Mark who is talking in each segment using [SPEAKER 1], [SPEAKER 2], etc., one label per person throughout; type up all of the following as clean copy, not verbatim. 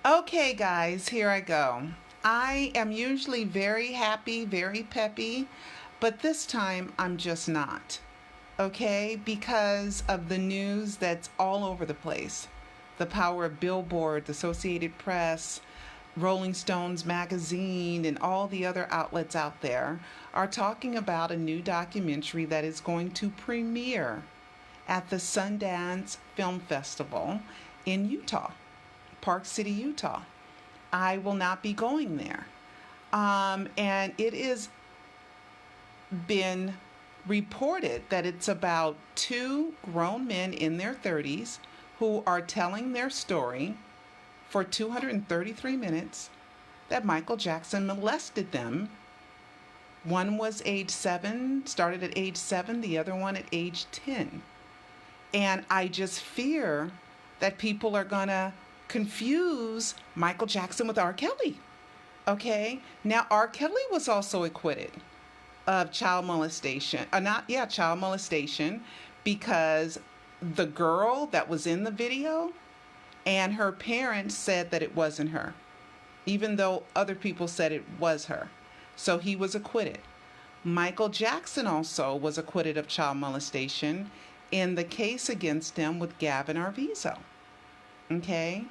[SPEAKER 1] Okay, guys, here I go. I am usually very happy, very peppy, but this time I'm just not. Okay, because of the news that's all over the place. The power of Billboard, the Associated Press, Rolling Stones magazine, and all the other outlets out there are talking about a new documentary that is going to premiere at the Sundance Film Festival in Utah, Park City, Utah. I will not be going there. And it has been reported that it's about two grown men in their 30s who are telling their story for 233 minutes that Michael Jackson molested them. One was age 7, started at age 7, the other one at age 10. And I just fear that people are going to confuse Michael Jackson with R. Kelly. Okay? Now, R. Kelly was also acquitted of child molestation. Child molestation, because the girl that was in the video and her parents said that it wasn't her, even though other people said it was her. So he was acquitted. Michael Jackson also was acquitted of child molestation in the case against him with Gavin Arvizo. Okay?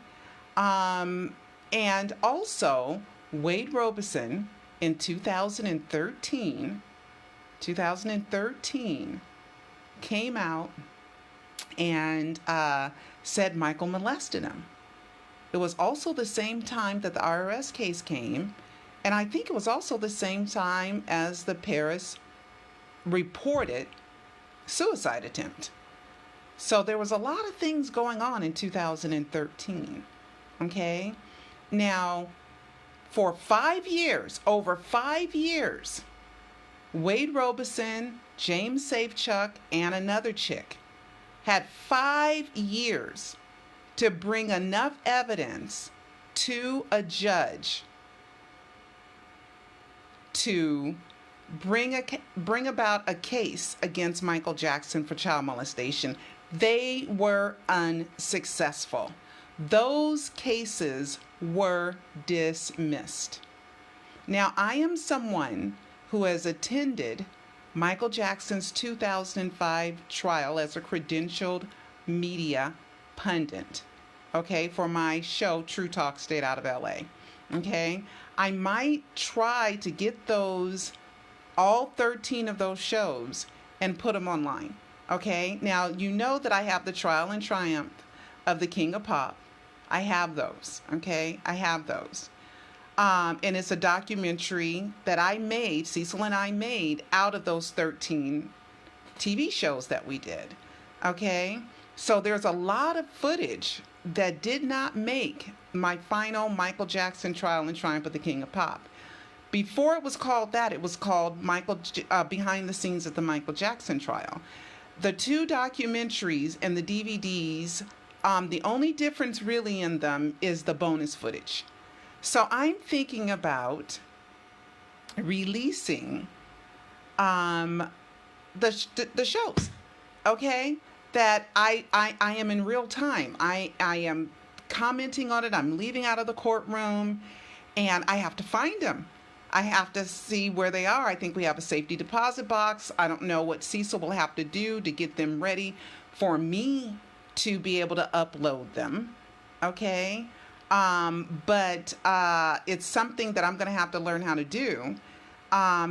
[SPEAKER 1] And also, Wade Robson in 2013 came out and said Michael molested him. It was also the same time that the IRS case came, and I think it was also the same time as the Paris reported suicide attempt. So there was a lot of things going on in 2013. Okay? Now, for 5 years, over 5 years, Wade Robson, James Safechuck, and another chick had 5 years to bring enough evidence to a judge to bring about a case against Michael Jackson for child molestation. They were unsuccessful. Those cases were dismissed. Now, I am someone who has attended Michael Jackson's 2005 trial as a credentialed media pundit, okay, for my show, True Talk, straight out of L.A., okay? I might try to get all 13 of those shows and put them online, okay? Now, you know that I have the Trial and Triumph of the King of Pop. I have those, okay? I have those. And it's a documentary that Cecil and I made out of those 13 TV shows that we did, okay? So there's a lot of footage that did not make my final Michael Jackson Trial and Triumph of the King of Pop. Before it was called that, it was called Behind the Scenes at the Michael Jackson Trial. The two documentaries and the DVDs, the only difference really in them is the bonus footage. So I'm thinking about releasing the shows, okay, that I am in real time. I am commenting on it. I'm leaving out of the courtroom, and I have to find them. I have to see where they are. I think we have a safety deposit box. I don't know what Cecil will have to do to get them ready for me to be able to upload them, okay? But it's something that I'm going to have to learn how to do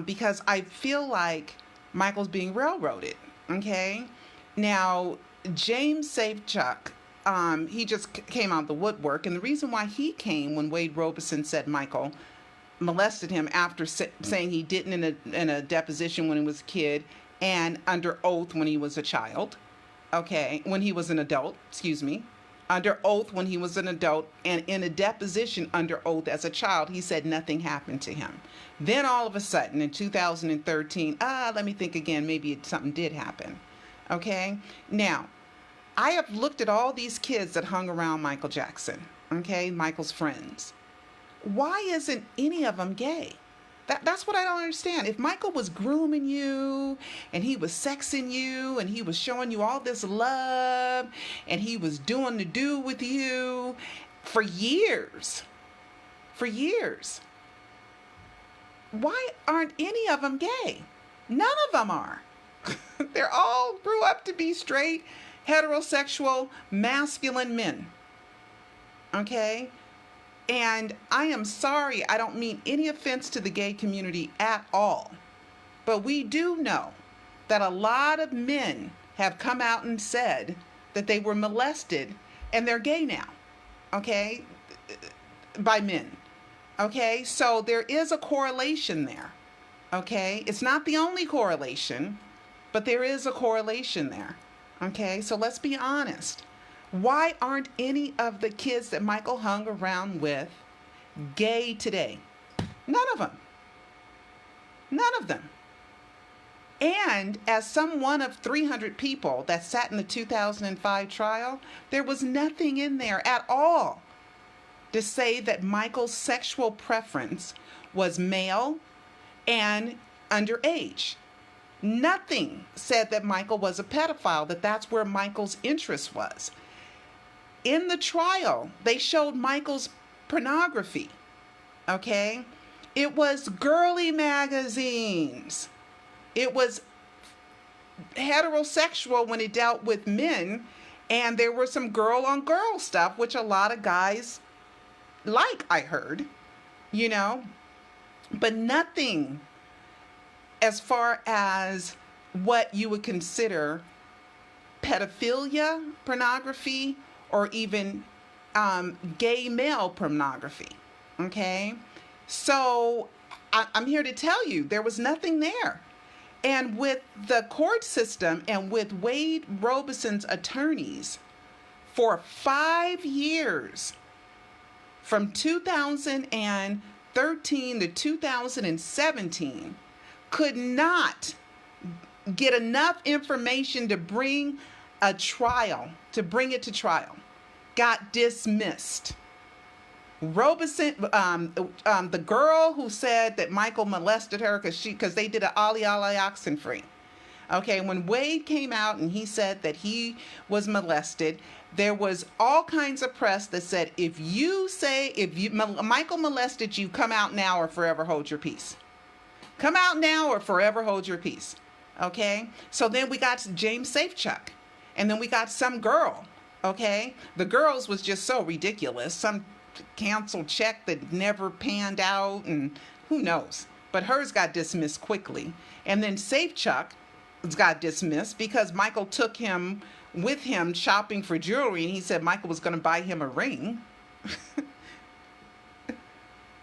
[SPEAKER 1] because I feel like Michael's being railroaded, okay? Now, James Safechuck, he just came out of the woodwork, and the reason why he came when Wade Robson said Michael molested him after saying he didn't in a deposition when he was a kid and under oath when he was a child, okay, when he was an adult, under oath when he was an adult, and in a deposition under oath as a child, he said nothing happened to him. Then all of a sudden in 2013, let me think again, maybe something did happen. Okay? Now, I have looked at all these kids that hung around Michael Jackson, okay, Michael's friends. Why isn't any of them gay? That's what I don't understand. If Michael was grooming you and he was sexing you and he was showing you all this love and he was doing the do with you for years. For years. Why aren't any of them gay? None of them are. They're all grew up to be straight, heterosexual, masculine men. Okay? And I am sorry, I don't mean any offense to the gay community at all. But we do know that a lot of men have come out and said that they were molested and they're gay now. Okay? By men. Okay? So there is a correlation there. Okay? It's not the only correlation, but there is a correlation there. Okay? So let's be honest. Why aren't any of the kids that Michael hung around with gay today? None of them. None of them. And as one of 300 people that sat in the 2005 trial, there was nothing in there at all to say that Michael's sexual preference was male and underage. Nothing said that Michael was a pedophile, that that's where Michael's interest was. In the trial, they showed Michael's pornography, okay? It was girly magazines. It was heterosexual when it dealt with men, and there were some girl-on-girl stuff, which a lot of guys like, I heard, you know? But nothing as far as what you would consider pedophilia pornography, or even gay male pornography, okay? So I'm here to tell you, there was nothing there. And with the court system and with Wade Robeson's attorneys for 5 years, from 2013 to 2017, could not get enough information to bring a trial, to bring it to trial, got dismissed. Robeson, the girl who said that Michael molested her because they did an ollie oxenfree. Okay, when Wade came out and he said that he was molested, there was all kinds of press that said, if Michael molested you, come out now or forever hold your peace. Come out now or forever hold your peace. Okay, so then we got James Safechuck. And then we got some girl, okay? The girls was just so ridiculous. Some canceled check that never panned out, and who knows. But hers got dismissed quickly. And then Safechuck got dismissed because Michael took him with him shopping for jewelry, and he said Michael was going to buy him a ring.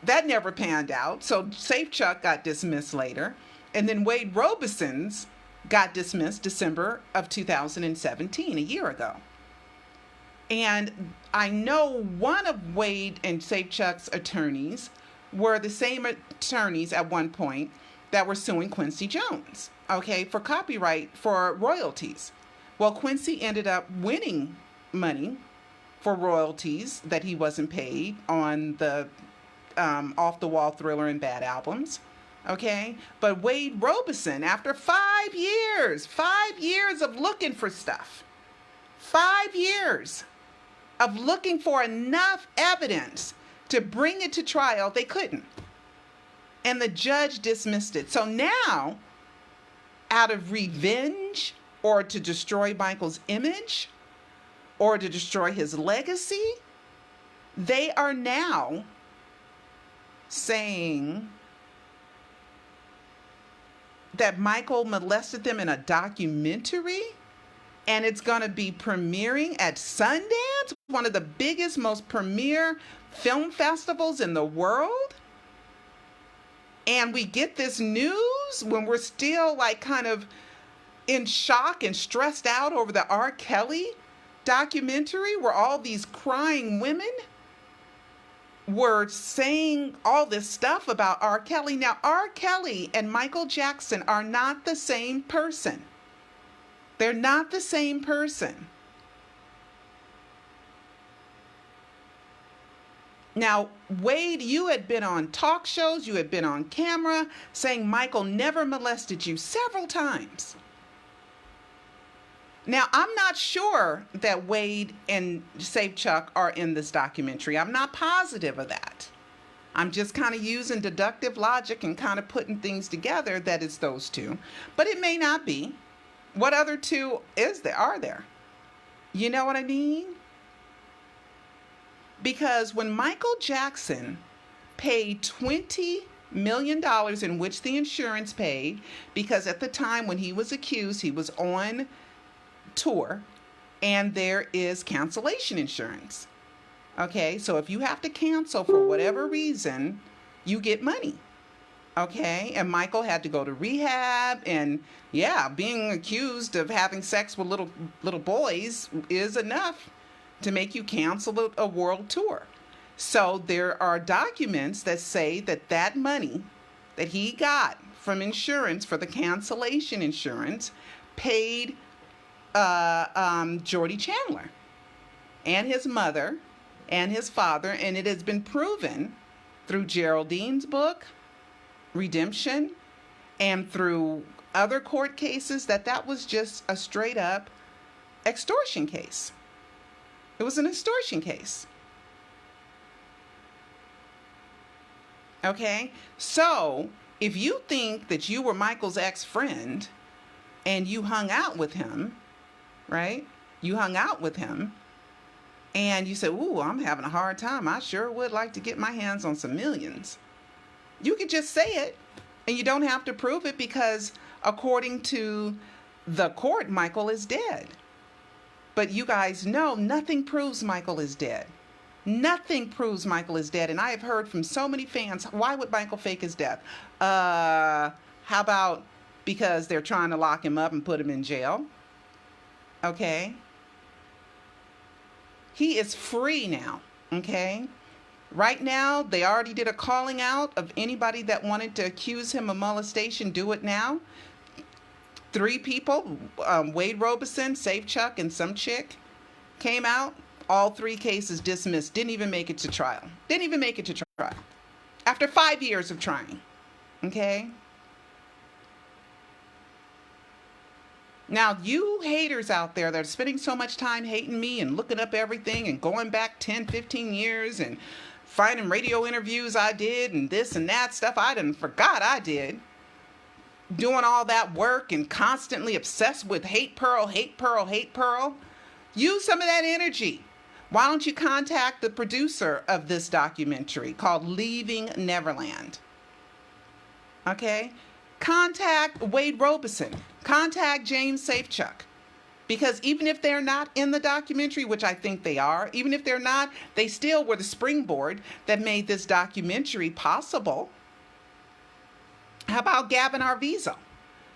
[SPEAKER 1] That never panned out. So Safechuck got dismissed later. And then Wade Robeson's got dismissed December of 2017, a year ago. And I know one of Wade and Safechuck's attorneys were the same attorneys at one point that were suing Quincy Jones, okay, for copyright, for royalties. Well, Quincy ended up winning money for royalties that he wasn't paid on the Off the Wall Thriller and Bad albums. Okay, but Wade Robeson, after 5 years of looking for stuff, 5 years of looking for enough evidence to bring it to trial, they couldn't. And the judge dismissed it. So now, out of revenge, or to destroy Michael's image, or to destroy his legacy, they are now saying that Michael molested them in a documentary, and it's going to be premiering at Sundance, one of the biggest, most premier film festivals in the world. And we get this news when we're still like kind of in shock and stressed out over the R. Kelly documentary, where all these crying women were saying all this stuff about R. Kelly. Now, R. Kelly and Michael Jackson are not the same person. They're not the same person. Now, Wade, you had been on talk shows, you had been on camera saying Michael never molested you several times. Now, I'm not sure that Wade and Safechuck are in this documentary. I'm not positive of that. I'm just kind of using deductive logic and kind of putting things together that it's those two. But it may not be. What other two are there? You know what I mean? Because when Michael Jackson paid $20 million, in which the insurance paid, because at the time when he was accused, he was on tour, and there is cancellation insurance. Okay, so if you have to cancel for whatever reason, you get money. Okay, and Michael had to go to rehab, and yeah, being accused of having sex with little boys is enough to make you cancel a world tour. So there are documents that say that money that he got from insurance for the cancellation insurance paid Jordy Chandler and his mother and his father, and it has been proven through Geraldine's book, Redemption, and through other court cases that was just a straight up extortion case. It was an extortion case. Okay? So, if you think that you were Michael's ex-friend and you hung out with him, right? You hung out with him and you said, ooh, I'm having a hard time. I sure would like to get my hands on some millions. You could just say it and you don't have to prove it, because according to the court, Michael is dead. But you guys know nothing proves Michael is dead. Nothing proves Michael is dead. And I have heard from so many fans, why would Michael fake his death? How about because they're trying to lock him up and put him in jail? Okay. He is free now. Okay. Right now, they already did a calling out of anybody that wanted to accuse him of molestation. Do it now. 3 people, Wade Robeson, Safechuck, and some chick, came out. All 3 cases dismissed. Didn't even make it to trial. Didn't even make it to trial. After 5 years of trying. Okay? Now, you haters out there that are spending so much time hating me and looking up everything and going back 10, 15 years and finding radio interviews I did and this and that stuff I done forgot I did. Doing all that work and constantly obsessed with hate Pearl, hate Pearl, hate Pearl. Use some of that energy. Why don't you contact the producer of this documentary called Leaving Neverland? Okay? Contact Wade Robeson. Contact James Safechuck. Because even if they're not in the documentary, which I think they are, even if they're not, they still were the springboard that made this documentary possible. How about Gavin Arvizo?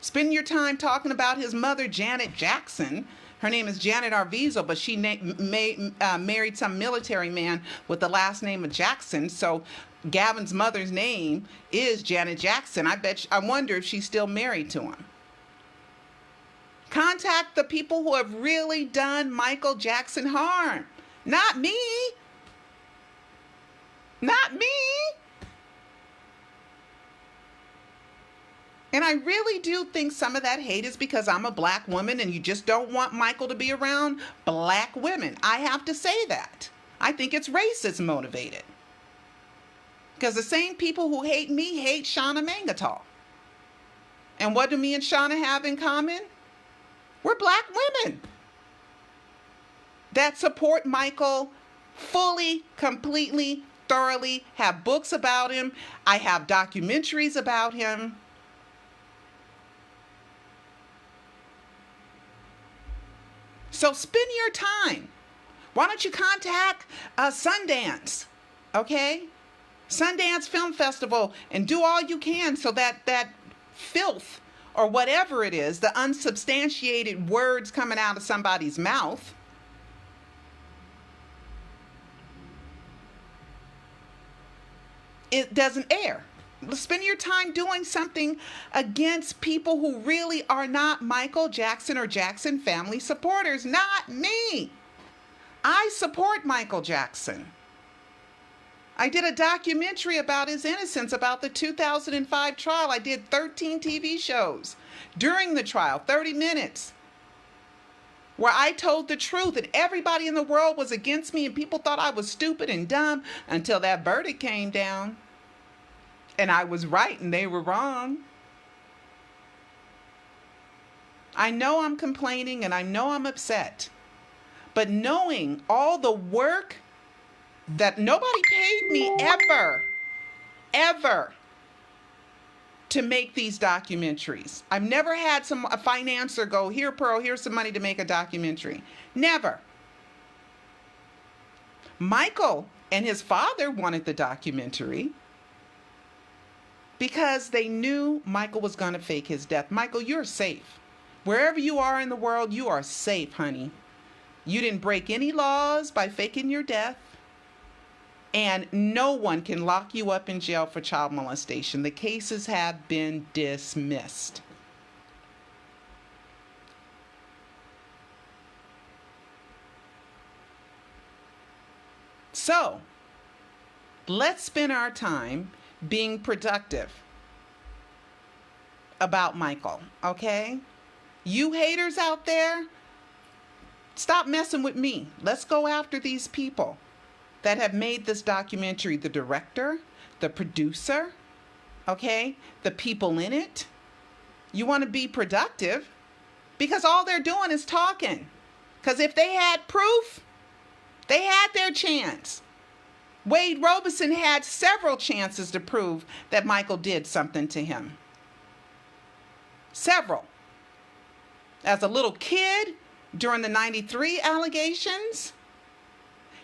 [SPEAKER 1] Spend your time talking about his mother, Janet Jackson. Her name is Janet Arvizo, but she married some military man with the last name of Jackson. So Gavin's mother's name is Janet Jackson. I wonder if she's still married to him. Contact the people who have really done Michael Jackson harm. Not me. Not me. And I really do think some of that hate is because I'm a black woman and you just don't want Michael to be around black women. I have to say that. I think it's racist motivated. Because the same people who hate me hate Shauna Mangatall. And what do me and Shauna have in common? We're black women that support Michael fully, completely, thoroughly, have books about him. I have documentaries about him. So spend your time. Why don't you contact Sundance, okay? Sundance Film Festival, and do all you can so that filth or whatever it is, the unsubstantiated words coming out of somebody's mouth, it doesn't air. Spend your time doing something against people who really are not Michael Jackson or Jackson family supporters. Not me. I support Michael Jackson. I did a documentary about his innocence, about the 2005 trial. I did 13 TV shows during the trial, 30 minutes. where I told the truth and everybody in the world was against me and people thought I was stupid and dumb until that verdict came down. And I was right and they were wrong. I know I'm complaining and I know I'm upset. But knowing all the work that nobody paid me ever to make these documentaries. I've never had a financier go, here, Pearl, here's some money to make a documentary. Never. Michael and his father wanted the documentary because they knew Michael was going to fake his death. Michael, you're safe. Wherever you are in the world, you are safe, honey. You didn't break any laws by faking your death. And no one can lock you up in jail for child molestation. The cases have been dismissed. So, let's spend our time being productive about Michael, okay? You haters out there, stop messing with me. Let's go after these people that have made this documentary, the director, the producer, okay, the people in it. You want to be productive because all they're doing is talking. Because if they had proof, they had their chance. Wade Robson had several chances to prove that Michael did something to him. Several. As a little kid, during the 93 allegations,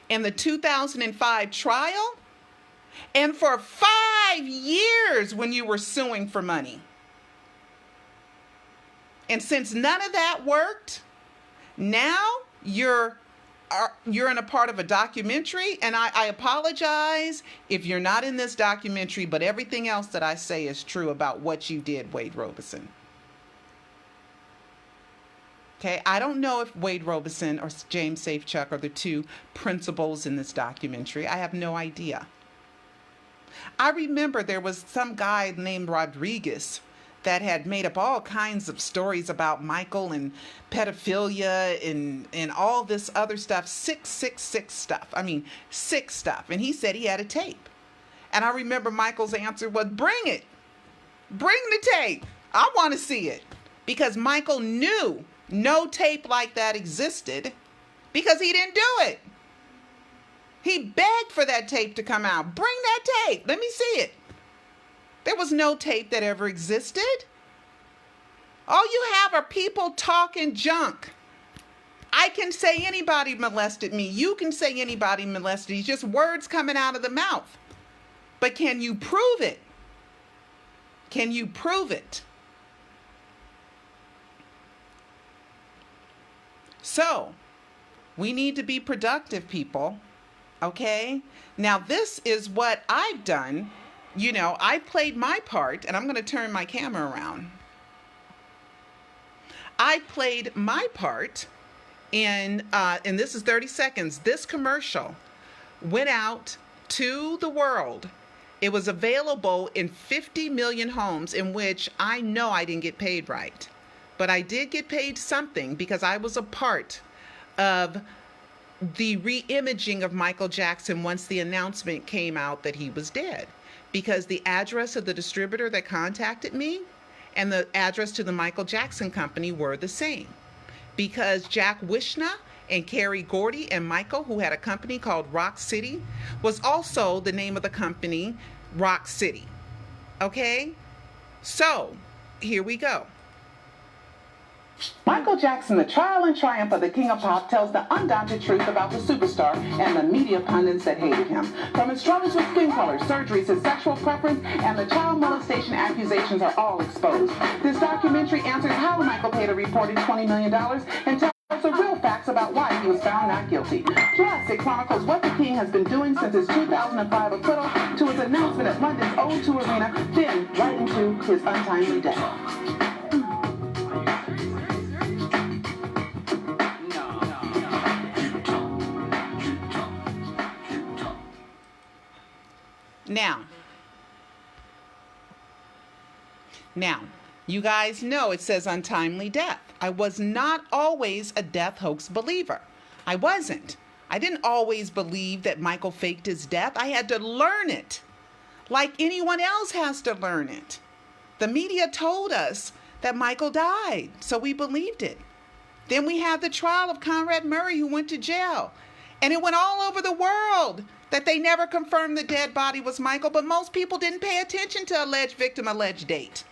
[SPEAKER 1] in the 2005 trial, and for 5 years when you were suing for money. And since none of that worked, now you're in a part of a documentary, and I apologize if you're not in this documentary, but everything else that I say is true about what you did, Wade Robson. Okay, I don't know if Wade Robson or James Safechuck are the two principals in this documentary. I have no idea. I remember there was some guy named Rodriguez that had made up all kinds of stories about Michael and pedophilia and all this other stuff, sick stuff. I mean, sick stuff. And he said he had a tape. And I remember Michael's answer was, bring it. Bring the tape. I want to see it. Because Michael knew no tape like that existed because he didn't do it. He begged for that tape to come out. Bring that tape. Let me see it. There was no tape that ever existed. All you have are people talking junk. I can say anybody molested me. You can say anybody molested you. It's just words coming out of the mouth. But can you prove it? Can you prove it? So, we need to be productive, people, okay? Now, this is what I've done. You know, I played my part, and I'm going to turn my camera around. I played my part in, and this is 30 seconds, this commercial went out to the world. It was available in 50 million homes, in which I know I didn't get paid right. But I did get paid something because I was a part of the re-imaging of Michael Jackson once the announcement came out that he was dead. Because the address of the distributor that contacted me and the address to the Michael Jackson company were the same. Because Jack Wishna and Carrie Gordy and Michael, who had a company called Rock City, was also the name of the company, Rock City. Okay? So, here we go.
[SPEAKER 2] Michael Jackson, the trial and triumph of the King of Pop, tells the undaunted truth about the superstar and the media pundits that hated him. From his struggles with skin color, surgeries, his sexual preference, and the child molestation accusations are all exposed. This documentary answers how Michael paid a reported $20 million and tells the real facts about why he was found not guilty. Plus, it chronicles what the King has been doing since his 2005 acquittal to his announcement at London's O2 Arena, then right into his untimely death.
[SPEAKER 1] Now, you guys know it says untimely death. I was not always a death hoax believer. I wasn't. I didn't always believe that Michael faked his death. I had to learn it, like anyone else has to learn it. The media told us that Michael died, so we believed it. Then we had the trial of Conrad Murray, who went to jail. And it went all over the world that they never confirmed the dead body was Michael, but most people didn't pay attention to alleged victim, alleged date.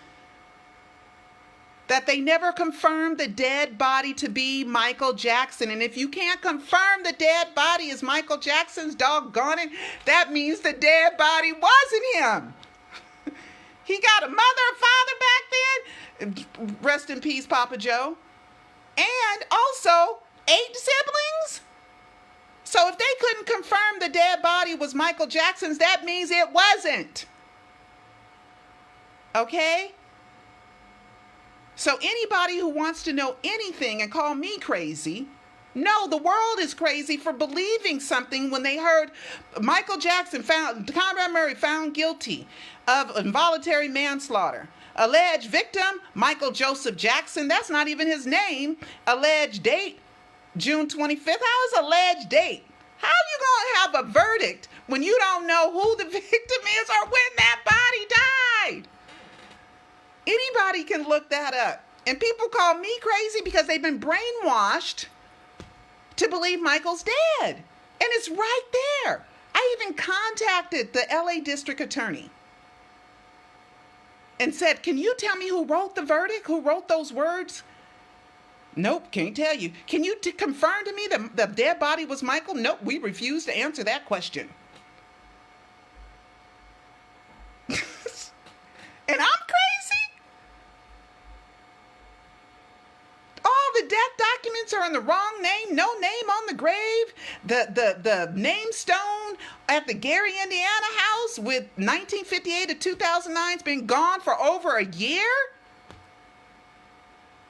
[SPEAKER 1] That they never confirmed the dead body to be Michael Jackson. And if you can't confirm the dead body is Michael Jackson's, doggone it, that means the dead body wasn't him. He got a mother and father back then. Rest in peace, Papa Joe. And also 8 siblings. So if they couldn't confirm the dead body was Michael Jackson's, that means it wasn't. Okay? So anybody who wants to know anything and call me crazy, no, the world is crazy for believing something when they heard Michael Jackson Conrad Murray found guilty of involuntary manslaughter. Alleged victim, Michael Joseph Jackson, that's not even his name. Alleged date, June 25th. How is alleged date? How are you going to have a verdict when you don't know who the victim is or when that body died? Anybody can look that up. And people call me crazy because they've been brainwashed to believe Michael's dead. And it's right there. I even contacted the L.A. district attorney and said, can you tell me who wrote the verdict? Who wrote those words? Nope, can't tell you. Can you confirm to me that the dead body was Michael? Nope, we refuse to answer that question. And I'm crazy? All the death documents are in the wrong name, no name on the grave. The name stone at the Gary, Indiana house with 1958 to 2009 has been gone for over a year.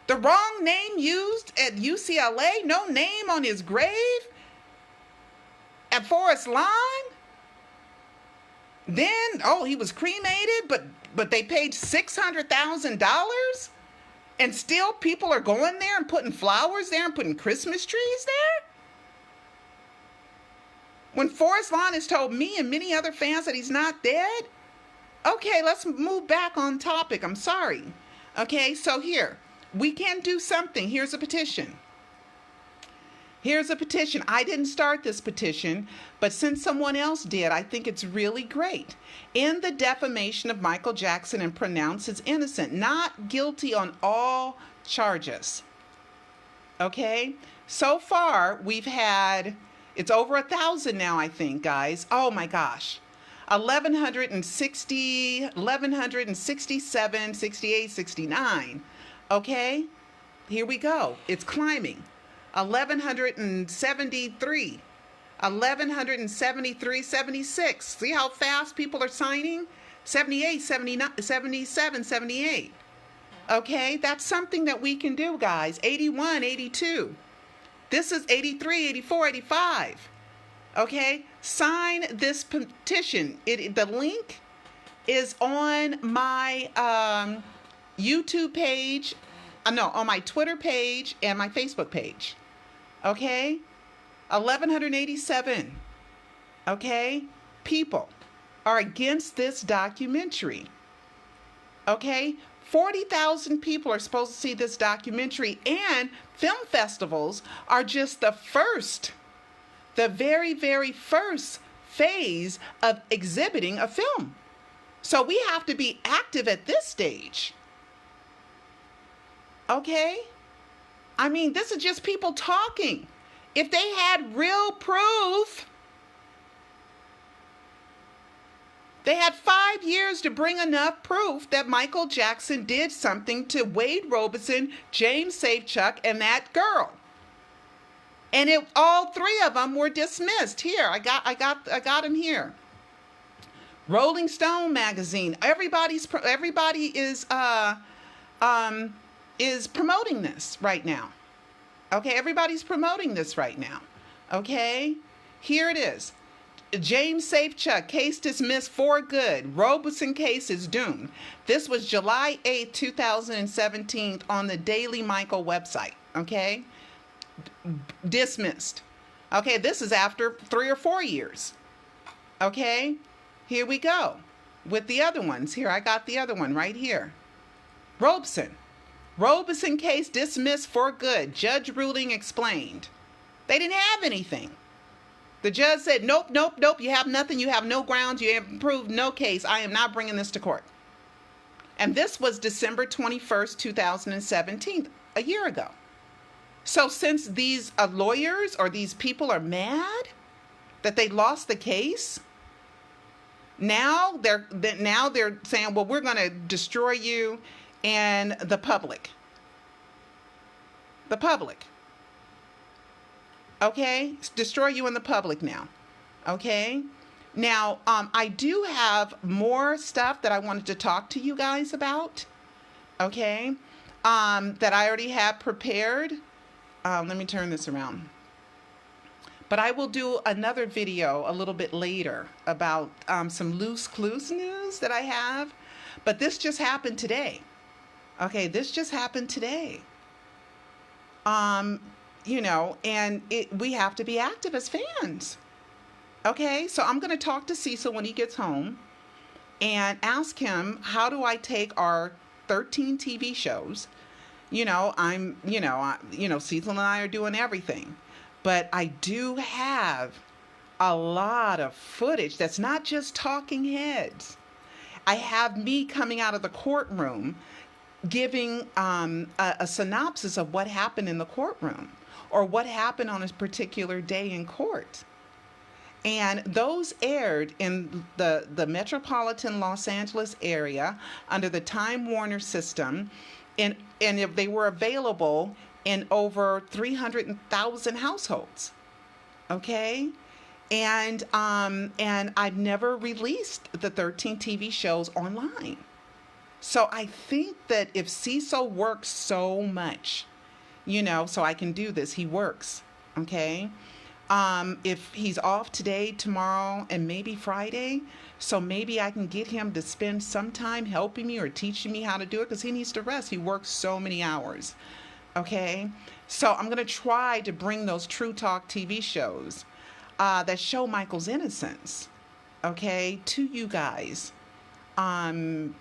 [SPEAKER 1] The wrong name used at UCLA, no name on his grave. At Forest Lawn. Then, he was cremated, but they paid $600,000? And still people are going there and putting flowers there and putting Christmas trees there? When Forest Lawn has told me and many other fans that he's not dead? Okay, let's move back on topic. I'm sorry. Okay, so here, we can do something. Here's a petition. Here's a petition. I didn't start this petition, but since someone else did, I think it's really great. In the defamation of Michael Jackson and pronounces innocent, not guilty on all charges. Okay? So far, we've had, it's over 1,000 now, I think, guys. Oh my gosh. 1,167, 68, 69. Okay? Here we go. It's climbing. 1,173, 1,173, 76. See how fast people are signing? 78, 79, 77, 78. Okay, that's something that we can do, guys. 81, 82. This is 83, 84, 85. Okay, sign this petition. The link is on my YouTube page. On my Twitter page and my Facebook page. Okay? 1,187. Okay? People are against this documentary. Okay? 40,000 people are supposed to see this documentary, and film festivals are just the very, very first phase of exhibiting a film. So we have to be active at this stage. Okay? I mean, this is just people talking. If they had real proof, they had 5 years to bring enough proof that Michael Jackson did something to Wade Robson, James Safechuck, and that girl. And all 3 of them were dismissed. Here, I got them here. Rolling Stone magazine. Everybody is promoting this right now. Okay, everybody's promoting this right now. Okay, here it is. James Safechuck, case dismissed for good. Robeson case is doomed. This was July 8th, 2017 on the Daily Michael website. Okay? Dismissed. Okay, this is after 3 or 4 years. Okay? Here we go with the other ones. Here, I got the other one right here. Robeson. Robeson case dismissed for good. Judge ruling explained. They didn't have anything. The judge said, nope, nope, nope, you have nothing. You have no grounds. You have proved no case. I am not bringing this to court. And this was December 21st, 2017, a year ago. So since these lawyers or these people are mad that they lost the case, now they're saying, well, we're going to destroy you and the public. The public. Okay? Destroy you in the public now. Okay? Now, I do have more stuff that I wanted to talk to you guys about. Okay? That I already have prepared. Let me turn this around. But I will do another video a little bit later about some loose clues news that I have. But this just happened today. Okay, this just happened today. You know, and we have to be active as fans. Okay, so I'm going to talk to Cecil when he gets home and ask him, how do I take our 13 TV shows? You know, Cecil and I are doing everything. But I do have a lot of footage that's not just talking heads. I have me coming out of the courtroom giving a synopsis of what happened in the courtroom or what happened on a particular day in court. And those aired in the metropolitan Los Angeles area under the Time Warner system, and if they were available in over 300,000 households. Okay? And I've never released the 13 TV shows online. So I think that if Cecil works so much, you know, so I can do this, he works, okay? If he's off today, tomorrow, and maybe Friday, so maybe I can get him to spend some time helping me or teaching me how to do it, because he needs to rest. He works so many hours, okay? So I'm going to try to bring those True Talk TV shows that show Michael's innocence, okay, to you guys. And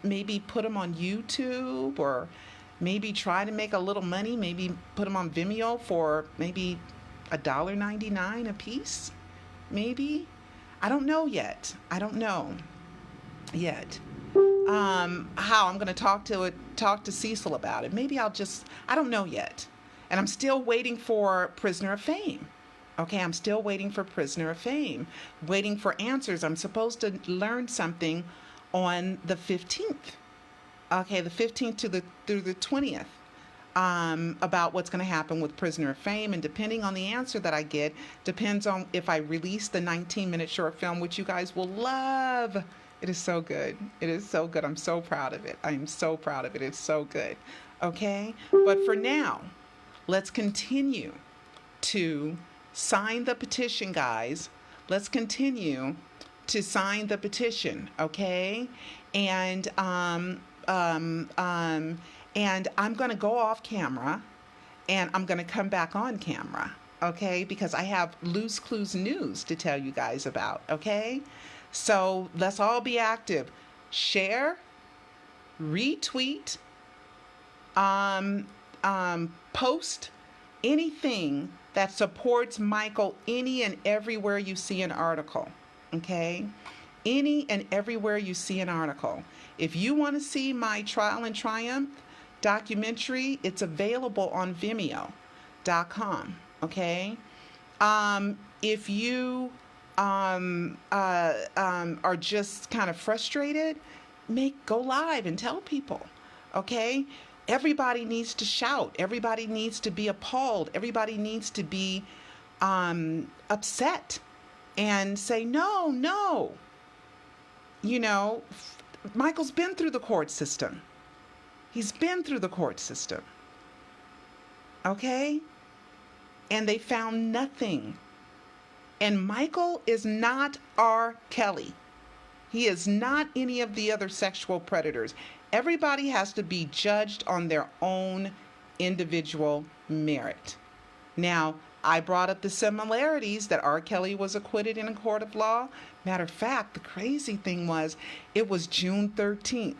[SPEAKER 1] maybe put them on YouTube, or maybe try to make a little money, maybe put them on Vimeo for maybe $1.99 a piece, maybe. I don't know yet. I don't know yet how I'm going to talk to Cecil about it. Maybe I don't know yet. And I'm still waiting for Prisoner of Fame. Okay, I'm still waiting for Prisoner of Fame, waiting for answers. I'm supposed to learn something on the 15th. Okay, the 15th through the 20th. About what's going to happen with Prisoner of Fame, and depending on the answer that I get, depends on if I release the 19-minute short film, which you guys will love. It is so good. It is so good. I'm so proud of it. I am so proud of it. It's so good. Okay, but for now, let's continue to sign the petition, guys. Let's continue to sign the petition, okay? And I'm going to go off camera, and I'm going to come back on camera, okay? Because I have Loose Clues news to tell you guys about, okay? So let's all be active. Share, retweet, post anything that supports Michael any and everywhere you see an article, okay? Any and everywhere you see an article. If you want to see my Trial and Triumph documentary, it's available on Vimeo.com, okay? If you are just kind of frustrated, go live and tell people, okay? Everybody needs to shout. Everybody needs to be appalled. Everybody needs to be upset and say, no, no. You know, Michael's been through the court system. He's been through the court system. Okay? And they found nothing. And Michael is not R. Kelly. He is not any of the other sexual predators. Everybody has to be judged on their own individual merit. Now, I brought up the similarities that R. Kelly was acquitted in a court of law. Matter of fact, the crazy thing was, it was June 13th,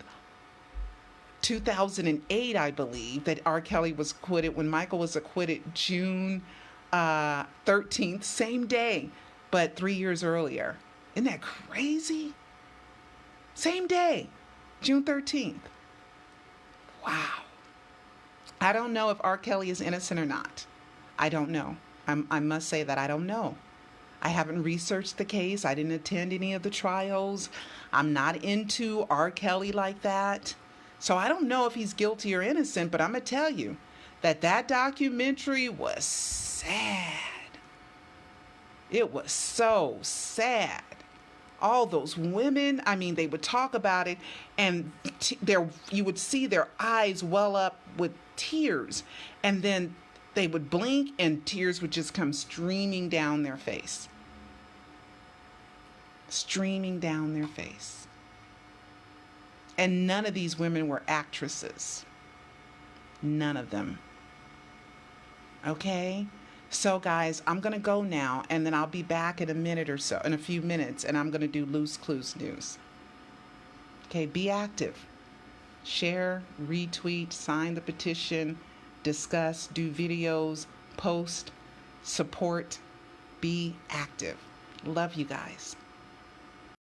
[SPEAKER 1] 2008, I believe, that R. Kelly was acquitted, when Michael was acquitted June 13th, same day, but 3 years earlier. Isn't that crazy? Same day, June 13th. Wow. I don't know if R. Kelly is innocent or not. I don't know. I must say that I don't know. I haven't researched the case. I didn't attend any of the trials. I'm not into R. Kelly like that. So I don't know if he's guilty or innocent, but I'm going to tell you that that documentary was sad. It was so sad. All those women, I mean, they would talk about it, and you would see their eyes well up with tears, and then they would blink and tears would just come streaming down their face. Streaming down their face. And none of these women were actresses. None of them. Okay? So guys, I'm going to go now, and then I'll be back in a minute or so, in a few minutes, and I'm going to do Loose Clues news. Okay, be active. Share, retweet, sign the petition, discuss, do videos, post, support, be active. Love you guys.